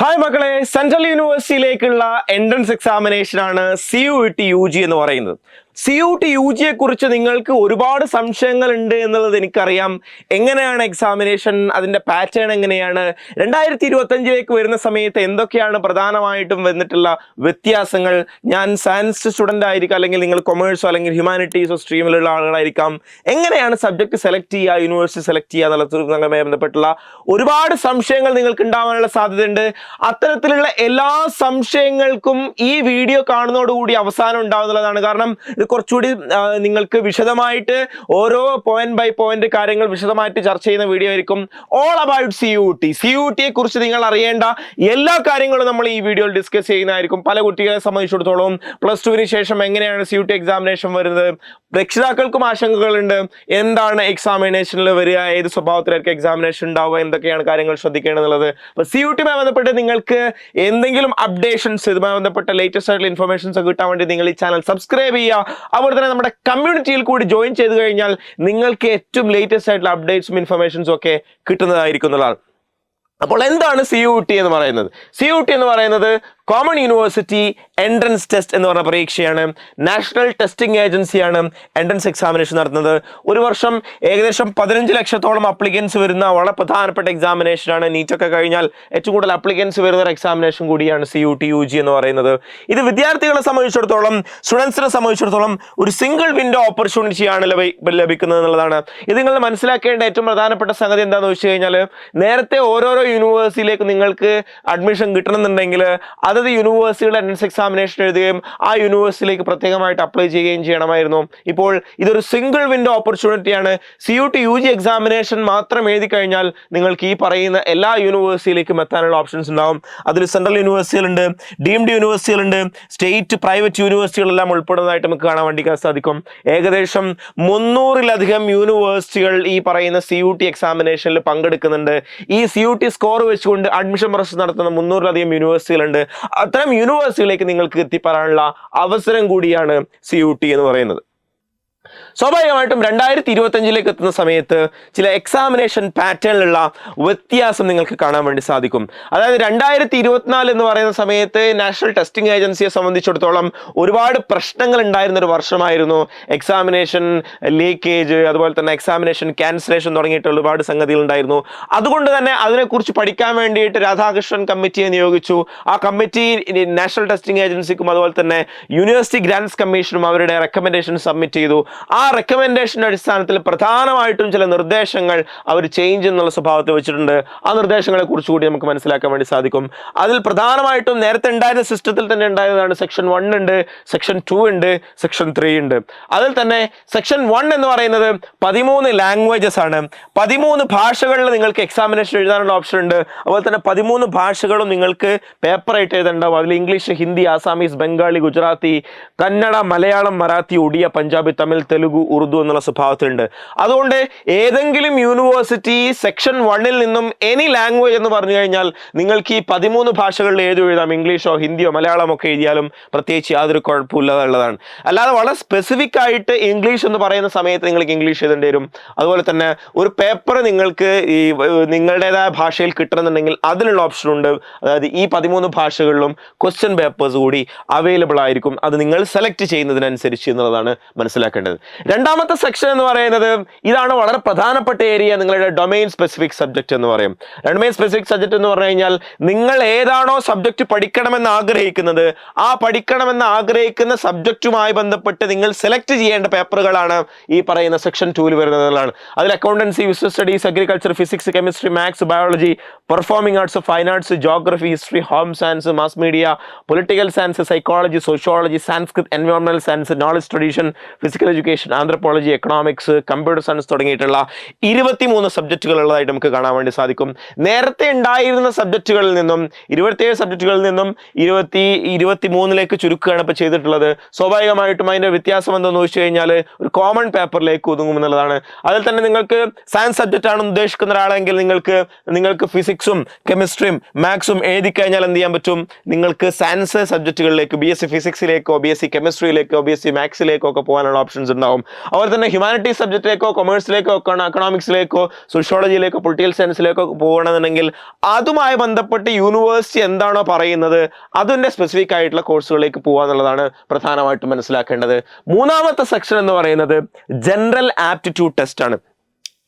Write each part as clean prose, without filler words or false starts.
Hi മക്കളെ, central യൂണിവേഴ്സിറ്റിയിലേക്കുള്ള entrance examination ആണ് CUET UG എന്ന് പറയുന്നത്. CUET UG യെ കുറിച്ച് നിങ്ങൾക്ക് ഒരുപാട് സംശയങ്ങൾ ഉണ്ട് എന്നുള്ളത് എനിക്കറിയാം. എങ്ങനെയാണ് എക്സാമിനേഷൻ, അതിന്റെ പാറ്റേൺ എങ്ങനെയാണ്, 2025 വരുന്ന സമയത്ത് എന്തൊക്കെയാണ് പ്രധാനമായിട്ടും വന്നിട്ടുള്ള വ്യത്യാസങ്ങൾ, ഞാൻ സയൻസ് സ്റ്റുഡൻ്റ് ആയിരിക്കാം, അല്ലെങ്കിൽ നിങ്ങൾ കൊമേഴ്സോ അല്ലെങ്കിൽ ഹ്യൂമാനിറ്റീസോ സ്ട്രീമിലുള്ള ആളുകളായിരിക്കാം, എങ്ങനെയാണ് സബ്ജക്ട് സെലക്ട് ചെയ്യുക, യൂണിവേഴ്സിറ്റി സെലക്ട് ചെയ്യുക എന്നുള്ളതുമായി ബന്ധപ്പെട്ടുള്ള ഒരുപാട് സംശയങ്ങൾ നിങ്ങൾക്ക് ഉണ്ടാവാനുള്ള സാധ്യതയുണ്ട്. അത്തരത്തിലുള്ള എല്ലാ സംശയങ്ങൾക്കും ഈ വീഡിയോ കാണുന്നതോടുകൂടി അവസാനം ഉണ്ടാവുന്നതാണ്. കാരണം ഇത് കുറച്ചുകൂടി നിങ്ങൾക്ക് വിശദമായിട്ട് ഓരോ പോയിന്റ് ബൈ പോയിന്റ് കാര്യങ്ങൾ വിശദമായിട്ട് ചർച്ച ചെയ്യുന്ന വീഡിയോ ആയിരിക്കും. ഓൾ അബൌട്ട് CUET യെ കുറിച്ച് നിങ്ങൾ അറിയേണ്ട എല്ലാ കാര്യങ്ങളും നമ്മൾ ഈ വീഡിയോയിൽ ഡിസ്കസ് ചെയ്യുന്നതായിരിക്കും. പല കുട്ടികളെ സംബന്ധിച്ചിടത്തോളം +2 ശേഷം എങ്ങനെയാണ് CUET എക്സാമിനേഷൻ വരുന്നത്, രക്ഷിതാക്കൾക്കും ആശങ്കകളുണ്ട്. എന്താണ് എക്സാമിനേഷനിൽ വരിക, ഏത് സ്വഭാവത്തിലായിരിക്കും എക്സാമിനേഷൻ ഉണ്ടാവുക, എന്തൊക്കെയാണ് കാര്യങ്ങൾ ശ്രദ്ധിക്കേണ്ടതുള്ളത്. അപ്പോൾ CUETയുമായി ബന്ധപ്പെട്ട് നിങ്ങൾക്ക് എന്തെങ്കിലും അപ്ഡേഷൻസ്, ഇതുമായി ബന്ധപ്പെട്ട ലേറ്റസ്റ്റ് ആയിട്ടുള്ള ഇൻഫർമേഷൻസ് കിട്ടാൻ വേണ്ടി നിങ്ങൾ ഈ ചാനൽ സബ്സ്ക്രൈബ് ചെയ്യുക. അതുപോലെ തന്നെ നമ്മുടെ കമ്മ്യൂണിറ്റിയിൽ കൂടി ജോയിൻ ചെയ്ത് കഴിഞ്ഞാൽ നിങ്ങൾക്ക് ഏറ്റവും ലേറ്റസ്റ്റ് ആയിട്ടുള്ള അപ്ഡേറ്റ്സും ഇൻഫർമേഷൻസും ഒക്കെ കിട്ടുന്നതായിരിക്കും എന്നുള്ളതാണ്. അപ്പോൾ എന്താണ് CUET എന്ന് പറയുന്നത്? CUET എന്ന് പറയുന്നത് കോമൺ യൂണിവേഴ്സിറ്റി എൻട്രൻസ് ടെസ്റ്റ് എന്ന് പറഞ്ഞ പരീക്ഷയാണ്. നാഷണൽ ടെസ്റ്റിംഗ് ഏജൻസിയാണ് എൻട്രൻസ് എക്സാമിനേഷൻ നടത്തുന്നത്. ഒരു വർഷം ഏകദേശം 15 ലക്ഷത്തോളം അപ്ലിക്കൻസ് വരുന്ന വളരെ പ്രധാനപ്പെട്ട എക്സാമിനേഷനാണ്. നീറ്റൊക്കെ കഴിഞ്ഞാൽ ഏറ്റവും കൂടുതൽ അപ്ലിക്കൻസ് വരുന്ന ഒരു എക്സാമിനേഷൻ കൂടിയാണ് CUET UG എന്ന് പറയുന്നത്. ഇത് വിദ്യാർത്ഥികളെ സംബന്ധിച്ചിടത്തോളം, സ്റ്റുഡൻസിനെ സംബന്ധിച്ചിടത്തോളം ഒരു സിംഗിൾ വിൻഡോ ഓപ്പർച്യൂണിറ്റിയാണ് ലഭിക്കുന്നത് എന്നുള്ളതാണ്. ഇത് നിങ്ങൾ മനസ്സിലാക്കേണ്ട ഏറ്റവും പ്രധാനപ്പെട്ട സംഗതി എന്താണെന്ന് വെച്ച് കഴിഞ്ഞാൽ, നേരത്തെ ഓരോരോ യൂണിവേഴ്സിറ്റിയിലേക്ക് നിങ്ങൾക്ക് അഡ്മിഷൻ കിട്ടണമെന്നുണ്ടെങ്കിൽ അതത് യൂണിവേഴ്സിറ്റിയുടെ എൻട്രൻസ് എക്സാമിനേഷൻ എഴുതുകയും ആ യൂണിവേഴ്സിറ്റിയിലേക്ക് പ്രത്യേകമായിട്ട് അപ്ലൈ ചെയ്യുകയും ചെയ്യണമായിരുന്നു. ഇപ്പോൾ ഇതൊരു സിംഗിൾ വിൻഡോ ഓപ്പർച്യൂണിറ്റിയാണ്. CUET UG എക്സാമിനേഷൻ മാത്രം എഴുതി കഴിഞ്ഞാൽ നിങ്ങൾക്ക് ഈ പറയുന്ന എല്ലാ യൂണിവേഴ്സിറ്റിയിലേക്കും എത്താനുള്ള ഓപ്ഷൻസ് ഉണ്ടാവും. അതിൽ സെൻട്രൽ യൂണിവേഴ്സിറ്റികളുണ്ട്, ഡീംഡ് യൂണിവേഴ്സിറ്റികളുണ്ട്, സ്റ്റേറ്റ് പ്രൈവറ്റ് യൂണിവേഴ്സിറ്റികളെല്ലാം ഉൾപ്പെടുന്നതായിട്ട് നമുക്ക് കാണാൻ വേണ്ടി സാധിക്കും. ഏകദേശം 300-ലധികം യൂണിവേഴ്സിറ്റികൾ ഈ പറയുന്ന CUET എക്സാമിനേഷനിൽ പങ്കെടുക്കുന്നുണ്ട്. ഈ CUET സ്കോർ വെച്ചുകൊണ്ട് അഡ്മിഷൻ പ്രോസസ് നടത്തുന്ന 300-ലധികം യൂണിവേഴ്സിറ്റികളുണ്ട്. അത്തരം യൂണിവേഴ്സിറ്റിയിലേക്ക് നിങ്ങൾക്ക് എത്തിപ്പെടാനുള്ള അവസരം കൂടിയാണ് CUET എന്ന് പറയുന്നത്. സ്വാഭാവികമായിട്ടും 2025 എത്തുന്ന സമയത്ത് ചില എക്സാമിനേഷൻ പാറ്റേണിലുള്ള വ്യത്യാസം നിങ്ങൾക്ക് കാണാൻ വേണ്ടി സാധിക്കും. അതായത് 2024 എന്ന് പറയുന്ന സമയത്ത് നാഷണൽ ടെസ്റ്റിംഗ് ഏജൻസിയെ സംബന്ധിച്ചിടത്തോളം ഒരുപാട് പ്രശ്നങ്ങൾ ഉണ്ടായിരുന്ന ഒരു വർഷമായിരുന്നു. എക്സാമിനേഷൻ ലീക്കേജ്, അതുപോലെ തന്നെ എക്സാമിനേഷൻ ക്യാൻസലേഷൻ തുടങ്ങിയിട്ടുള്ള ഒരുപാട് സംഗതികൾ ഉണ്ടായിരുന്നു. അതുകൊണ്ട് തന്നെ അതിനെക്കുറിച്ച് പഠിക്കാൻ വേണ്ടിയിട്ട് രാധാകൃഷ്ണൻ കമ്മിറ്റിയെ നിയോഗിച്ചു. ആ കമ്മിറ്റി നാഷണൽ ടെസ്റ്റിംഗ് ഏജൻസിക്കും അതുപോലെ തന്നെ യൂണിവേഴ്സിറ്റി ഗ്രാന്റ്സ് കമ്മീഷനും അവരുടെ റെക്കമെൻഡേഷൻ സബ്മിറ്റ് ചെയ്തു. ആ റെക്കമെൻഡേഷന്റെ അടിസ്ഥാനത്തിൽ പ്രധാനമായിട്ടും ചില നിർദ്ദേശങ്ങൾ അവർ ചേഞ്ച് എന്നുള്ള സ്വഭാവത്തിൽ വെച്ചിട്ടുണ്ട്. ആ നിർദ്ദേശങ്ങളെ കുറിച്ച് കൂടി നമുക്ക് മനസ്സിലാക്കാൻ വേണ്ടി സാധിക്കും. അതിൽ പ്രധാനമായിട്ടും നേരത്തെ ഉണ്ടായിരുന്ന സിസ്റ്റത്തിൽ തന്നെ ഉണ്ടായതാണ് സെക്ഷൻ 1 ഉണ്ട്, സെക്ഷൻ 2 ഉണ്ട്, സെക്ഷൻ 3 ഉണ്ട്. അതിൽ തന്നെ സെക്ഷൻ 1 എന്ന് പറയുന്നത് 13 ലാംഗ്വേജസ് ആണ്. 13 ഭാഷകളിൽ നിങ്ങൾക്ക് എക്സാമിനേഷൻ എഴുതാനുള്ള ഓപ്ഷൻ ഉണ്ട്. അതുപോലെ തന്നെ 13 ഭാഷകളും നിങ്ങൾക്ക് പേപ്പറായിട്ട് എഴുതാനുണ്ടാവും. അതിൽ ഇംഗ്ലീഷ്, ഹിന്ദി, ആസാമീസ്, ബംഗാളി, ഗുജറാത്തി, കന്നഡ, മലയാളം, മറാത്തി, ഒഡിയ, പഞ്ചാബി, തമിഴ്, തെലുഗു, ഉറുദു എന്നുള്ള സ്വഭാവത്തിലുണ്ട്. അതുകൊണ്ട് ഏതെങ്കിലും യൂണിവേഴ്സിറ്റി സെക്ഷൻ 1 നിന്നും എനി ലാംഗ്വേജ് എന്ന് പറഞ്ഞു കഴിഞ്ഞാൽ നിങ്ങൾക്ക് ഈ 13 ഭാഷകളിൽ ഏതും എഴുതാം. ഇംഗ്ലീഷോ ഹിന്ദിയോ മലയാളമോ ഒക്കെ എഴുതിയാലും പ്രത്യേകിച്ച് യാതൊരു കുഴപ്പമില്ലാതുള്ളതാണ്. അല്ലാതെ വളരെ സ്പെസിഫിക് ആയിട്ട് ഇംഗ്ലീഷ് എന്ന് പറയുന്ന സമയത്ത് നിങ്ങൾക്ക് ഇംഗ്ലീഷ് എഴുതേണ്ടി വരും. അതുപോലെ തന്നെ ഒരു പേപ്പർ നിങ്ങൾക്ക് ഈ നിങ്ങളുടേതായ ഭാഷയിൽ കിട്ടണമെന്നുണ്ടെങ്കിൽ അതിനുള്ള ഓപ്ഷൻ ഉണ്ട്. അതായത് ഈ 13 ഭാഷകളിലും ക്വസ്റ്റ്യൻ പേപ്പേഴ്സ് കൂടി അവൈലബിൾ ആയിരിക്കും. അത് നിങ്ങൾ സെലക്ട് ചെയ്യുന്നതിനനുസരിച്ച് എന്നുള്ളതാണ് മനസ്സിലാക്കേണ്ടത്. രണ്ടാമത്തെ സെക്ഷൻ എന്ന് പറയുന്നത് ഇതാണ് വളരെ പ്രധാനപ്പെട്ട ഏരിയ, നിങ്ങളുടെ ഡൊമൈൻ സ്പെസിഫിക് സബ്ജക്ട് എന്ന് പറയും. ഡൊമൈൻ സ്പെസിഫിക് സബ്ജക്ട് എന്ന് പറഞ്ഞു കഴിഞ്ഞാൽ നിങ്ങൾ ഏതാണോ സബ്ജക്ട് പഠിക്കണമെന്ന് ആഗ്രഹിക്കുന്നത്, ആ പഠിക്കണമെന്ന് ആഗ്രഹിക്കുന്ന സബ്ജക്റ്റുമായി ബന്ധപ്പെട്ട് നിങ്ങൾ സെലക്ട് ചെയ്യേണ്ട പേപ്പറുകളാണ് ഈ പറയുന്ന സെക്ഷൻ 2 വരുന്നതാണ്. അതിൽ accountancy, business studies, agriculture, physics, chemistry, maths, biology, performing arts, fine arts, geography, history, home science, mass media, political science, psychology, sociology, Sanskrit, എൻവയോൺമെന്റൽ science, knowledge tradition, physical education, anthropology, economics, computer science തുടങ്ങിയിട്ടുള്ള 23 സബ്ജക്റ്റുകൾ ഉള്ളതായിട്ട് നമുക്ക് കാണാൻ വേണ്ടി സാധിക്കും. നേരത്തെ ഉണ്ടായിരുന്ന സബ്ജക്റ്റുകളിൽ നിന്നും 27 സബ്ജക്റ്റുകളിൽ നിന്നും 23 ചുരുക്കുകയാണ് ഇപ്പോൾ ചെയ്തിട്ടുള്ളത്. സ്വാഭാവികമായിട്ടും അതിൻ്റെ വ്യത്യാസം എന്താണെന്ന് വെച്ച് കഴിഞ്ഞാൽ ഒരു കോമൺ പേപ്പറിലേക്ക് ഒതുങ്ങും എന്നുള്ളതാണ്. അതിൽ തന്നെ നിങ്ങൾക്ക് സയൻസ് സബ്ജക്റ്റ് ആണ് ഉദ്ദേശിക്കുന്ന ഒരാളെങ്കിൽ നിങ്ങൾക്ക് ഫിസിക്സും കെമിസ്ട്രിയും മാത്സും എഴുതി കഴിഞ്ഞാൽ എന്ത് ചെയ്യാൻ പറ്റും, നിങ്ങൾക്ക് സയൻസ് സബ്ജക്റ്റുകളിലേക്ക് BSc ഫിസിക്സിലേക്കോ BSc കെമിസ്ട്രിയിലേക്കോ BSc മാത്സിലേക്കോ ഒക്കെ പോകാനുള്ള ഓപ്ഷൻസ് ക്വസ്റ്റ്യൻസ് ഉണ്ടാവും. അതുപോലെ തന്നെ ഹ്യൂമാനിറ്റീസ് സബ്ജക്റ്റിലേക്കോ കൊമേഴ്സിലേക്കോ എക്കണോമിക്സിലേക്കോ സോഷ്യോളജിയിലേക്കോ പൊളിറ്റിക്കൽ സയൻസിലേക്കോ പോകണമെന്നുണ്ടെങ്കിൽ അതുമായി ബന്ധപ്പെട്ട് യൂണിവേഴ്സിറ്റി എന്താണോ പറയുന്നത് അതിൻ്റെ സ്പെസിഫിക് ആയിട്ടുള്ള കോഴ്സുകളിലേക്ക് പോകുക എന്നുള്ളതാണ് പ്രധാനമായിട്ടും മനസ്സിലാക്കേണ്ടത്. മൂന്നാമത്തെ സെക്ഷൻ എന്ന് പറയുന്നത് ജനറൽ ആപ്റ്റിറ്റ്യൂഡ് ടെസ്റ്റ് ആണ്.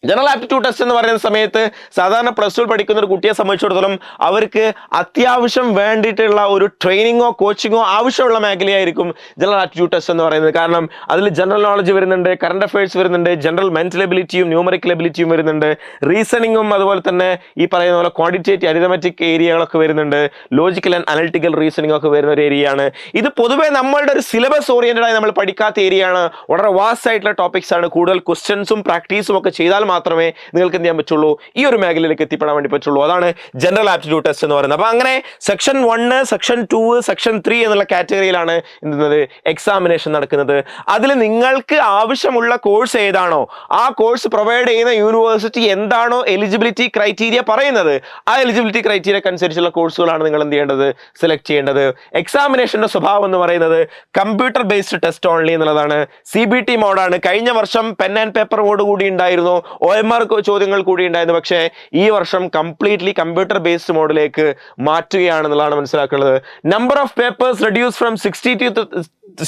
ജനറൽ ആപ്റ്റിറ്റ്യൂഡ് ടെസ്റ്റ് എന്ന് പറയുന്ന സമയത്ത് സാധാരണ പ്ലസ് ടു പഠിക്കുന്ന ഒരു കുട്ടിയെ സംബന്ധിച്ചിടത്തോളം അവർക്ക് അത്യാവശ്യം വേണ്ടിയിട്ടുള്ള ഒരു ട്രെയിനിങ്ങോ കോച്ചിങ്ങോ ആവശ്യമുള്ള മേഖലയായിരിക്കും ജനറൽ ആപ്റ്റിറ്റ്യൂഡ് ടെസ്റ്റ് എന്ന് പറയുന്നത്. കാരണം അതിൽ ജനറൽ നോളജ് വരുന്നുണ്ട്, കറണ്ട് അഫയേഴ്സ് വരുന്നുണ്ട്, ജനറൽ മെന്റൽ എബിലിറ്റിയും ന്യൂമറിക്കൽ എബിലിറ്റിയും വരുന്നുണ്ട്, റീസണിങ്ങും അതുപോലെ തന്നെ ഈ പറയുന്ന പോലെ ക്വാണ്ടിറ്റേറ്റീവ് അരിതമെറ്റിക് ഏരിയകളൊക്കെ വരുന്നുണ്ട്, ലോജിക്കൽ ആൻഡ് അനലിറ്റിക്കൽ റീസണിംഗ് ഒക്കെ വരുന്ന ഒരു ഏരിയയാണ്. ഇത് പൊതുവേ നമ്മളുടെ ഒരു സിലബസ് ഓറിയന്റഡ് ആയി നമ്മൾ പഠിക്കാത്ത ഏരിയയാണ്. വളരെ വാസ്റ്റ് ആയിട്ടുള്ള ടോപ്പിക്സ് ആണ്. കൂടുതൽ ക്വസ്റ്റ്യൻസും പ്രാക്ടീസും ഒക്കെ ചെയ്താൽ മാത്രമേ നിങ്ങൾക്ക് എന്ത് ചെയ്യാൻ പറ്റുള്ളൂ, ഈ ഒരു മേഖലയിലേക്ക് എത്തിപ്പെടാൻ വേണ്ടി പറ്റുള്ളൂ. അതാണ് ജനറൽ ആപ്റ്റിറ്റ്യൂഡ് ടെസ്റ്റ് എന്ന് പറയുന്നത്. അപ്പൊ അങ്ങനെ സെക്ഷൻ 1, സെക്ഷൻ 2, സെക്ഷൻ 3 എന്നുള്ള കാറ്റഗറിയിലാണ് എന്തുന്നത് എക്സാമിനേഷൻ നടക്കുന്നത്. അതിൽ നിങ്ങൾക്ക് ആവശ്യമുള്ള കോഴ്സ് ഏതാണോ ആ കോഴ്സ് പ്രൊവൈഡ് ചെയ്യുന്ന യൂണിവേഴ്സിറ്റി എന്താണോ എലിജിബിലിറ്റി ക്രൈറ്റീരിയ പറയുന്നത് ആ എലിജിബിലിറ്റി ക്രൈറ്റീരിയക്ക് അനുസരിച്ചുള്ള കോഴ്സുകളാണ് നിങ്ങൾ എന്ത് ചെയ്യേണ്ടത്, സെലക്ട് ചെയ്യേണ്ടത്. എക്സാമിനേഷന്റെ സ്വഭാവം എന്ന് പറയുന്നത് കമ്പ്യൂട്ടർ ബേസ്ഡ് ടെസ്റ്റ് ഓൺലി എന്നുള്ളതാണ്. CBT മോഡാണ്. കഴിഞ്ഞ വർഷം പെൻ ആൻഡ് പേപ്പർ മോഡ് കൂടി ഉണ്ടായിരുന്നു, OMR ചോദ്യങ്ങൾ കൂടി ഉണ്ടായിരുന്നു. പക്ഷേ ഈ വർഷം കംപ്ലീറ്റ്ലി കമ്പ്യൂട്ടർ ബേസ്ഡ് മോഡിലേക്ക് മാറ്റുകയാണെന്നുള്ളതാണ് മനസ്സിലാക്കുന്നത്. Number of papers reduce from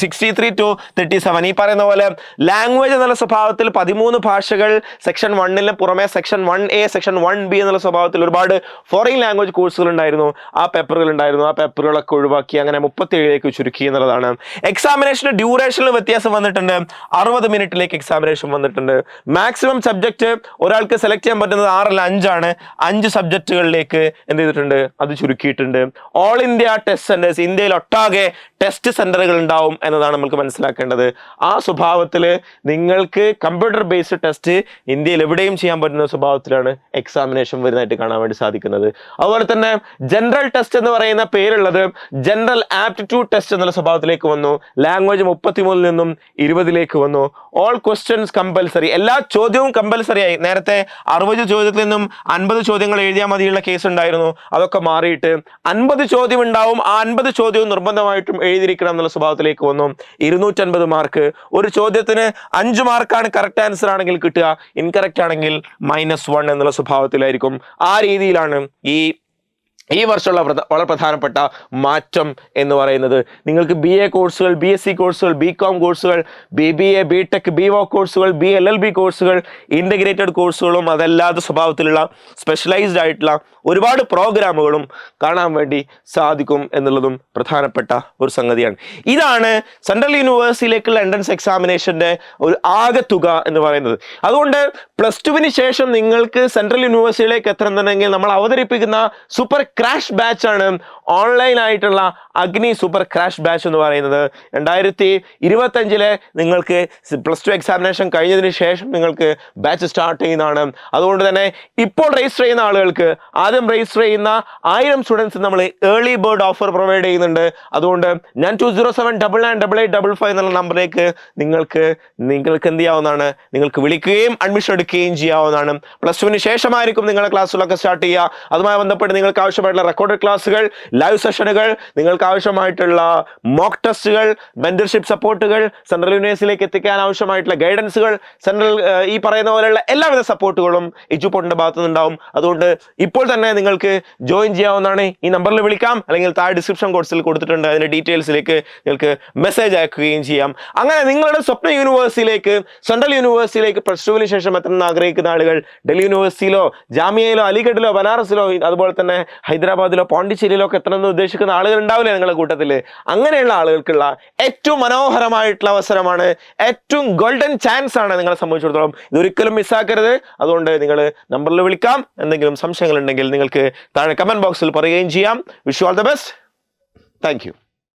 63 to 37. ഈ പറയുന്ന പോലെ ലാംഗ്വേജ് എന്നുള്ള സ്വഭാവത്തിൽ 13 ഭാഷകൾ സെക്ഷൻ 1-ന് പുറമെ സെക്ഷൻ 1A, സെക്ഷൻ 1B എന്നുള്ള സ്വഭാവത്തിൽ ഒരുപാട് ഫോറിൻ ലാംഗ്വേജ് കോഴ്സുകൾ ഉണ്ടായിരുന്നു, ആ പേപ്പറുകൾ ഉണ്ടായിരുന്നു. ആ പേപ്പറുകളൊക്കെ ഒഴിവാക്കി അങ്ങനെ 37ലേക്ക് ചുരുക്കി എന്നുള്ളതാണ്. എക്സാമിനേഷന്റെ ഡ്യൂറേഷനിൽ വ്യത്യാസം വന്നിട്ടുണ്ട്. 60 മിനിറ്റിലേക്ക് എക്സാമിനേഷൻ വന്നിട്ടുണ്ട്. മാക്സിമം സബ്ജക്ട് ഒരാൾക്ക് സെലക്ട് ചെയ്യാൻ പറ്റുന്നത് 6 അല്ല 5 ആണ്. 5 സബ്ജക്റ്റുകളിലേക്ക് എന്ത് ചെയ്തിട്ടുണ്ട്, അത് ചുരുക്കിയിട്ടുണ്ട്. ഓൾ ഇന്ത്യ ടെസ്റ്റ് സെന്റേഴ്സ്, ഇന്ത്യയിൽ ഒട്ടാകെ ടെസ്റ്റ് സെന്ററുകൾ ഉണ്ടാവും എന്നതാണ് നമുക്ക് മനസ്സിലാക്കേണ്ടത്. ആ സ്വഭാവത്തിൽ നിങ്ങൾക്ക് കമ്പ്യൂട്ടർ ബേസ്ഡ് ടെസ്റ്റ് ഇന്ത്യയിൽ എവിടെയും ചെയ്യാൻ പറ്റുന്ന സ്വഭാവത്തിലാണ് എക്സാമിനേഷൻ വരുന്നതായിട്ട് കാണാൻ വേണ്ടി സാധിക്കുന്നത്. അതുപോലെ തന്നെ ജനറൽ ടെസ്റ്റ് എന്ന് പറയുന്ന പേരുള്ളത് ജനറൽ ആപ്റ്റിറ്റ്യൂഡ് ടെസ്റ്റ് എന്നുള്ള സ്വഭാവത്തിലേക്ക് വന്നു. ലാംഗ്വേജ് 33 നിന്നും 20ലേക്ക് വന്നു. ഓൾ ക്വസ്റ്റ്യൻസ് കമ്പൽസറി, എല്ലാ ചോദ്യവും കമ്പൽസറി ആയി. നേരത്തെ 60 ചോദ്യത്തിൽ നിന്നും 50 ചോദ്യങ്ങൾ എഴുതിയാൽ മതിയുള്ള കേസ് ഉണ്ടായിരുന്നു, അതൊക്കെ മാറിയിട്ട് 50 ചോദ്യം ഉണ്ടാവും. ആ 50 ചോദ്യവും നിർബന്ധമായിട്ടും എഴുതിയിരിക്കണം എന്നുള്ള സ്വഭാവത്തിലേക്ക് വന്നു. 250 മാർക്ക്. ഒരു ചോദ്യത്തിന് 5 മാർക്കാണ് കറക്റ്റ് ആൻസർ ആണെങ്കിൽ കിട്ടുക, ഇൻകറക്റ്റ് ആണെങ്കിൽ -1 എന്നുള്ള സ്വഭാവത്തിലായിരിക്കും. ആ രീതിയിലാണ് ഈ വർഷമുള്ള വളരെ പ്രധാനപ്പെട്ട മാറ്റം എന്ന് പറയുന്നത്. നിങ്ങൾക്ക് BA കോഴ്സുകൾ, BSc കോഴ്സുകൾ, BCom കോഴ്സുകൾ, BBA, BTech, BVoc കോഴ്സുകൾ, BLLB കോഴ്സുകൾ, ഇൻ്റഗ്രേറ്റഡ് കോഴ്സുകളും അതല്ലാത്ത സ്വഭാവത്തിലുള്ള സ്പെഷ്യലൈസ്ഡ് ആയിട്ടുള്ള ഒരുപാട് പ്രോഗ്രാമുകളും കാണാൻ വേണ്ടി സാധിക്കും എന്നുള്ളതും പ്രധാനപ്പെട്ട ഒരു സംഗതിയാണ്. ഇതാണ് സെൻട്രൽ യൂണിവേഴ്സിറ്റിയിലേക്കുള്ള എൻട്രൻസ് എക്സാമിനേഷൻ്റെ ഒരു ആകെ തുക എന്ന് പറയുന്നത്. അതുകൊണ്ട് +2-ന് ശേഷം നിങ്ങൾക്ക് സെൻട്രൽ യൂണിവേഴ്സിറ്റിയിലേക്ക് എത്തണമെന്നുണ്ടെങ്കിൽ നമ്മൾ അവതരിപ്പിക്കുന്ന സൂപ്പർ ക്രാഷ് ബാച്ച് ആണ് ഓൺലൈൻ ആയിട്ടുള്ള അഗ്നി സൂപ്പർ ക്രാഷ് ബാച്ച് എന്ന് പറയുന്നത്. 2025 നിങ്ങൾക്ക് +2 എക്സാമിനേഷൻ കഴിഞ്ഞതിന് ശേഷം നിങ്ങൾക്ക് ബാച്ച് സ്റ്റാർട്ട് ചെയ്യുന്നതാണ്. അതുകൊണ്ട് തന്നെ ഇപ്പോൾ രജിസ്റ്റർ ചെയ്യുന്ന ആളുകൾക്ക്, ആദ്യം രജിസ്റ്റർ ചെയ്യുന്ന 1000 സ്റ്റുഡൻസ് നമ്മൾ ഏർലി ബേർഡ് ഓഫർ പ്രൊവൈഡ് ചെയ്യുന്നുണ്ട്. അതുകൊണ്ട് ഞാൻ 207998855 എന്നുള്ള നമ്പറിലേക്ക് നിങ്ങൾക്ക് എന്ത് ചെയ്യാവുന്നതാണ്, നിങ്ങൾക്ക് വിളിക്കുകയും അഡ്മിഷൻ എടുക്കുകയും ചെയ്യാവുന്നതാണ്. +2-ന് ശേഷമായിരിക്കും നിങ്ങളുടെ ക്ലാസ്സുകളൊക്കെ സ്റ്റാർട്ട് ചെയ്യുക. അതുമായി ബന്ധപ്പെട്ട് നിങ്ങൾക്ക് ആവശ്യമായിട്ടുള്ള റെക്കോർഡഡ് ക്ലാസ്സുകൾ, ലൈവ് സെഷനുകൾ, നിങ്ങൾക്ക് ആവശ്യമായിട്ടുള്ള മോക്ക് ടെസ്റ്റുകൾ, മെന്റർഷിപ്പ് സപ്പോർട്ടുകൾ, സെൻട്രൽ യൂണിവേഴ്സിറ്റിയിലേക്ക് എത്തിക്കാൻ ആവശ്യമായിട്ടുള്ള ഗൈഡൻസുകൾ, ഈ പറയുന്ന പോലെയുള്ള എല്ലാവിധ സപ്പോർട്ടുകളും എഡ്യൂപോർട്ടിന്റെ ഭാഗത്തു നിന്നുണ്ടാവും. അതുകൊണ്ട് ഇപ്പോൾ തന്നെ നിങ്ങൾക്ക് ജോയിൻ ചെയ്യാവുന്നതാണ്. ഈ നമ്പറിൽ വിളിക്കാം, അല്ലെങ്കിൽ താഴെ ഡിസ്ക്രിപ്ഷൻ ബോക്സിൽ കൊടുത്തിട്ടുണ്ട്, അതിന്റെ ഡീറ്റെയിൽസിലേക്ക് നിങ്ങൾക്ക് മെസ്സേജ് അയക്കുകയും ചെയ്യാം. അങ്ങനെ നിങ്ങളുടെ സ്വപ്ന യൂണിവേഴ്സിറ്റിയിലേക്ക്, സെൻട്രൽ യൂണിവേഴ്സിറ്റിയിലേക്ക് +2-ന് ശേഷം എത്തണമെന്ന് ആഗ്രഹിക്കുന്ന ആളുകൾ ഡൽഹി യൂണിവേഴ്സിറ്റിയിലോ, ജാമിയയിലോ, അലിഗഡിലോ, ബനാറസിലോ, അതുപോലെ തന്നെ ഹൈദരാബാദിലോ, പോണ്ടിച്ചേരിയിലോ ഒക്കെ എത്തണമെന്ന് ഉദ്ദേശിക്കുന്ന ആളുകൾ ഉണ്ടാവില്ലേ നിങ്ങളുടെ കൂട്ടത്തിൽ? അങ്ങനെയുള്ള ആളുകൾക്കുള്ള ഏറ്റവും മനോഹരമായിട്ടുള്ള അവസരമാണ്, ഏറ്റവും ഗോൾഡൻ ചാൻസ് ആണ് നിങ്ങളെ സംബന്ധിച്ചിടത്തോളം. ഇതൊരിക്കലും മിസ്സാക്കരുത്. അതുകൊണ്ട് നിങ്ങൾ നമ്പറിൽ വിളിക്കാം. എന്തെങ്കിലും സംശയങ്ങൾ ഉണ്ടെങ്കിൽ നിങ്ങൾക്ക് താഴെ കമന്റ് ബോക്സിൽ പറയുകയും ചെയ്യാം. Wish you all the best. Thank you.